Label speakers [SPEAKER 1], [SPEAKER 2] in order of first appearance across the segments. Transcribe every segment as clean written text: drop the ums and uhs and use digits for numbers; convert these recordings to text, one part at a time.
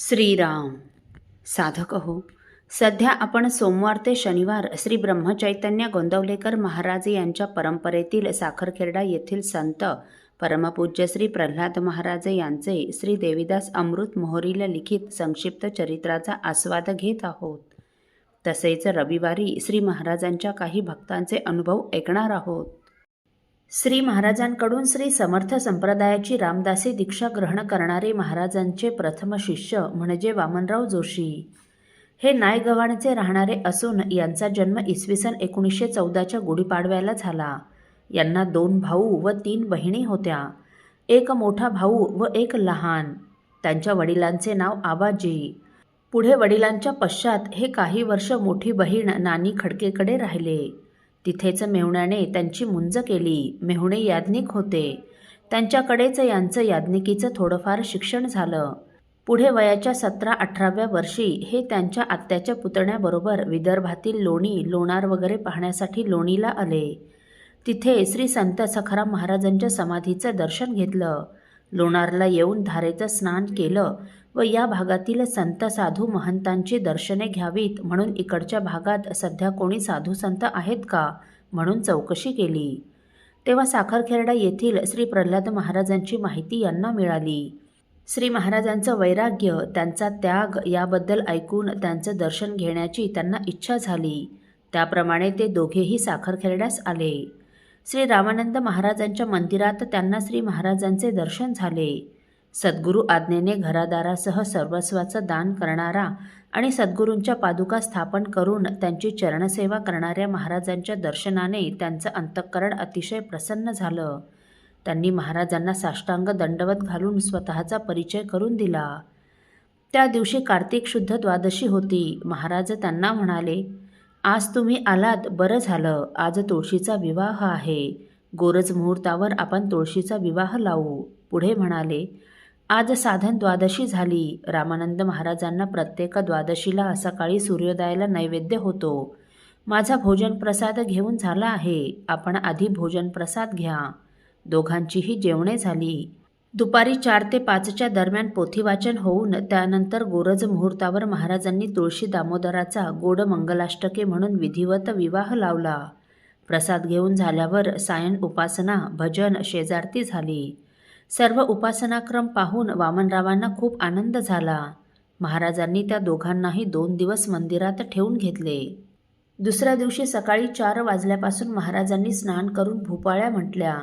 [SPEAKER 1] श्रीराम. साधक हो, सध्या आपण सोमवार ते शनिवार श्री ब्रह्मचैतन्य गोंदवलेकर महाराज यांच्या परंपरेतील साखरखेर्डा येथील संत परमपूज्य श्री प्रल्हाद महाराज यांचे श्री देवीदास अमृत मोहरीला लिखित संक्षिप्त चरित्राचा आस्वाद घेत आहोत. तसेच रविवारी श्री महाराजांच्या काही भक्तांचे अनुभव ऐकणार आहोत. श्री महाराजांकडून श्री समर्थ संप्रदायाची रामदासी दीक्षा ग्रहण करणारे महाराजांचे प्रथम शिष्य म्हणजे वामनराव जोशी हे नायगव्हाणचे राहणारे असून यांचा जन्म इसवी सन 1914च्या गुढीपाडव्याला झाला. यांना 2 भाऊ व 3 बहिणी होत्या. एक मोठा भाऊ व एक लहान. त्यांच्या वडिलांचे नाव आबाजी. पुढे वडिलांच्या पश्चात हे काही वर्ष मोठी बहीण नानी खडकेकडे राहिले. तिथेच मेहुण्याने त्यांची मुंज केली. मेहुणे याज्ञिक होते. त्यांच्याकडेच यांचं याज्ञिकीचं थोडंफार शिक्षण झालं. पुढे वयाच्या 17-18व्या वर्षी हे त्यांच्या आत्याच्या पुतण्याबरोबर विदर्भातील लोणी, लोणार वगैरे पाहण्यासाठी लोणीला आले. तिथे श्री संत सखाराम महाराजांच्या समाधीचं दर्शन घेतलं. लोणारला येऊन धारेचं स्नान केलं व या भागातील संत साधू महंतांची दर्शने घ्यावीत म्हणून इकडच्या भागात सध्या कोणी साधू संत आहेत का म्हणून चौकशी केली. तेव्हा साखरखेर्डा येथील श्री प्रल्हाद महाराजांची माहिती यांना मिळाली. श्री महाराजांचं वैराग्य, त्यांचा त्याग याबद्दल ऐकून त्यांचं दर्शन घेण्याची त्यांना इच्छा झाली. त्याप्रमाणे ते दोघेही साखरखेर्ड्यास आले. श्री रामानंद महाराजांच्या मंदिरात त्यांना श्री महाराजांचे दर्शन झाले. सद्गुरू आज्ञेने घरादारासह सर्वस्वाचं दान करणारा आणि सद्गुरूंच्या पादुका स्थापन करून त्यांची चरणसेवा करणाऱ्या महाराजांच्या दर्शनाने त्यांचं अंतःकरण अतिशय प्रसन्न झालं. त्यांनी महाराजांना साष्टांग दंडवत घालून स्वतःचा परिचय करून दिला. त्या दिवशी कार्तिक शुद्ध द्वादशी होती. महाराज त्यांना म्हणाले, आज तुम्ही आलात बरं झालं. आज तुळशीचा विवाह आहे. गोरज मुहूर्तावर आपण तुळशीचा विवाह लावू. पुढे म्हणाले, आज साधन द्वादशी झाली. रामानंद महाराजांना प्रत्येक द्वादशीला सकाळी सूर्योदयाला नैवेद्य होतो. माझा भोजन प्रसाद घेऊन झाला आहे. आपण आधी भोजन प्रसाद घ्या. दोघांचीही जेवणे झाली. दुपारी 4 ते 5च्या दरम्यान पोथीवाचन होऊन त्यानंतर गोरज मुहूर्तावर महाराजांनी तुळशी दामोदराचा गोड मंगलाष्टके म्हणून विधिवत विवाह लावला. प्रसाद घेऊन झाल्यावर सायं उपासना, भजन, शेजारती झाली. सर्व उपासनाक्रम पाहून वामनरावांना खूप आनंद झाला. महाराजांनी त्या दोघांनाही 2 दिवस मंदिरात ठेवून घेतले. दुसऱ्या दिवशी सकाळी 4 वाजल्यापासून महाराजांनी स्नान करून भूपाळ्या म्हटल्या.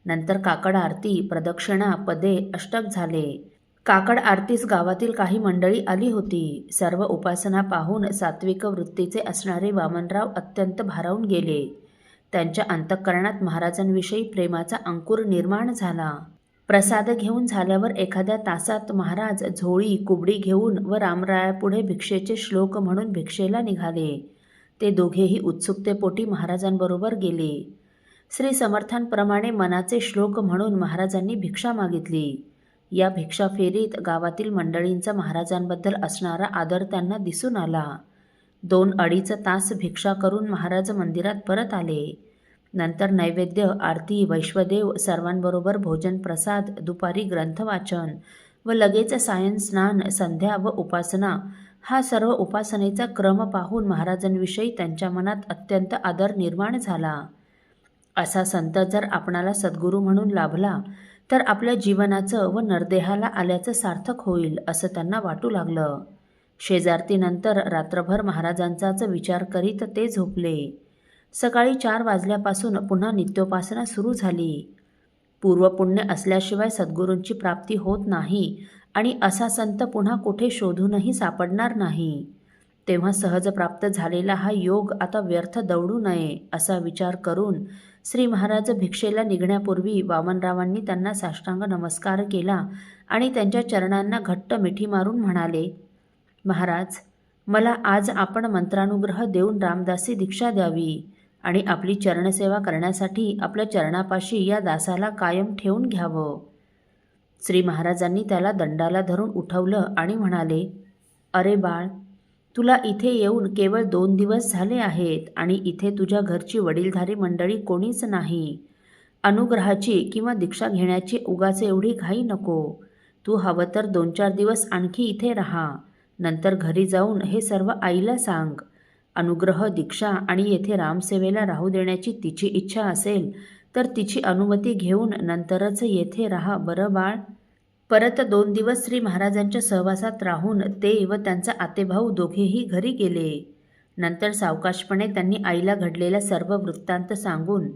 [SPEAKER 1] नंतर काकड आरती, प्रदक्षिणा, पदे, अष्टक झाले. काकड आरतीस गावातील काही मंडळी आली होती. सर्व उपासना पाहून सात्विक वृत्तीचे असणारे वामनराव अत्यंत भारावून गेले. त्यांच्या अंतःकरणात महाराजांविषयी प्रेमाचा अंकुर निर्माण झाला. प्रसाद घेऊन झाल्यावर एखाद्या तासात महाराज झोळी, कुबडी घेऊन व रामरायापुढे भिक्षेचे श्लोक म्हणून भिक्षेला निघाले. ते दोघेही उत्सुकतेपोटी महाराजांबरोबर गेले. श्री समर्थांप्रमाणे मनाचे श्लोक म्हणून महाराजांनी भिक्षा मागितली. या भिक्षा फेरीत गावातील मंडळींचा महाराजांबद्दल असणारा आदर त्यांना दिसून आला. 2-2.5 तास भिक्षा करून महाराज मंदिरात परत आले. नंतर नैवेद्य, आरती, वैश्वदेव सर्वांबरोबर भोजन प्रसाद, दुपारी ग्रंथवाचन व लगेच सायं स्नान, संध्या व उपासना हा सर्व उपासनेचा क्रम पाहून महाराजांविषयी त्यांच्या मनात अत्यंत आदर निर्माण झाला. असा संत जर आपणाला सद्गुरू म्हणून लाभला तर आपल्या जीवनाचं व नरदेहाला आल्याचं सार्थक होईल असं त्यांना वाटू लागलं. शेजारतीनंतर रात्रभर महाराजांचाच विचार करीत ते झोपले. सकाळी 4 वाजल्यापासून पुन्हा नित्योपासना सुरू झाली. पूर्वपुण्य असल्याशिवाय सद्गुरूंची प्राप्ती होत नाही आणि असा संत पुन्हा कुठे शोधूनही सापडणार नाही. तेव्हा सहज प्राप्त झालेला हा योग आता व्यर्थ दौडू नये असा विचार करून श्री महाराज भिक्षेला निघण्यापूर्वी वामनरावांनी त्यांना साष्टांग नमस्कार केला आणि त्यांच्या चरणांना घट्ट मिठी मारून म्हणाले, महाराज, मला आज आपण मंत्रानुग्रह देऊन रामदासी दीक्षा द्यावी आणि आपली चरणसेवा करण्यासाठी आपल्या चरणापाशी या दासाला कायम ठेवून घ्यावं. श्री महाराजांनी त्याला दंडाला धरून उठवलं आणि म्हणाले, अरे बाळ, तुला इथे येऊन केवळ 2 दिवस झाले आहेत आणि इथे तुझ्या घरची वडीलधारी मंडळी कोणीच नाही. अनुग्रहाची किंवा दीक्षा घेण्याची उगाच एवढी घाई नको. तू हवं तर 2-4 दिवस आणखी इथे राहा. नंतर घरी जाऊन हे सर्व आईला सांग. अनुग्रह, दीक्षा आणि येथे रामसेवेला राहू देण्याची तिची इच्छा असेल तर तिची अनुमती घेऊन नंतरच येथे राहा बरं बाळ. परत 2 दिवस श्री महाराजांच्या सहवासात राहून ते व त्यांचा आतेभाऊ दोघेही घरी गेले. नंतर सावकाशपणे त्यांनी आईला घडलेला सर्व वृत्तांत सांगून,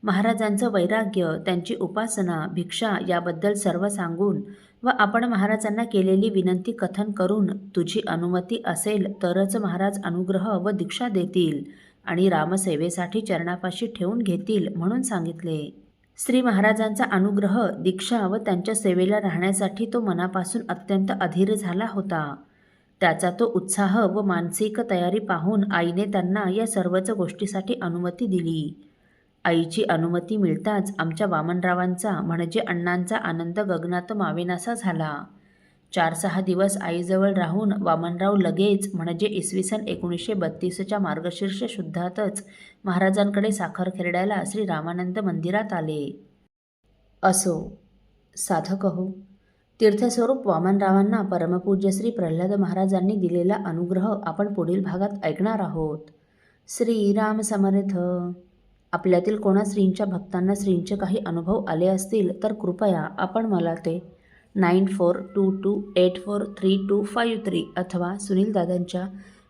[SPEAKER 1] महाराजांचं वैराग्य, त्यांची उपासना, भिक्षा याबद्दल सर्व सांगून व आपण महाराजांना केलेली विनंती कथन करून, तुझी अनुमती असेल तरच महाराज अनुग्रह व दीक्षा देतील आणि रामसेवेसाठी चरणापाशी ठेवून घेतील म्हणून सांगितले. श्री महाराजांचा अनुग्रह, दीक्षा व त्यांच्या सेवेला राहण्यासाठी तो मनापासून अत्यंत अधीर झाला होता. त्याचा तो उत्साह व मानसिक तयारी पाहून आईने त्यांना या सर्वच गोष्टीसाठी अनुमती दिली. आईची अनुमती मिळताच आमच्या वामनरावांचा म्हणजे अण्णांचा आनंद गगनात मावेनासा झाला. 4-6 दिवस आईजवळ राहून वामनराव लगेच म्हणजे इसवी सन 1932च्या मार्गशीर्ष शुद्धातच महाराजांकडे साखरखेर्ड्याला श्री रामानंद मंदिरात आले. असो, साधक हो, तीर्थस्वरूप वामनरावांना परमपूज्य श्री प्रल्हाद महाराजांनी दिलेला अनुग्रह आपण पुढील भागात ऐकणार आहोत. श्रीराम समर्थ. आपल्यातील कोणा श्रींच्या भक्तांना श्रींचे काही अनुभव आले असतील तर कृपया आपण मला ते 9422843253 अथवा सुनील दादांच्या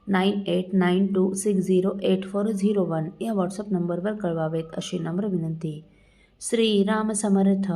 [SPEAKER 1] 9892608401 या व्हॉट्सअप नंबरवर कळवावेत अशी नम्र विनंती. श्रीराम समर्थ.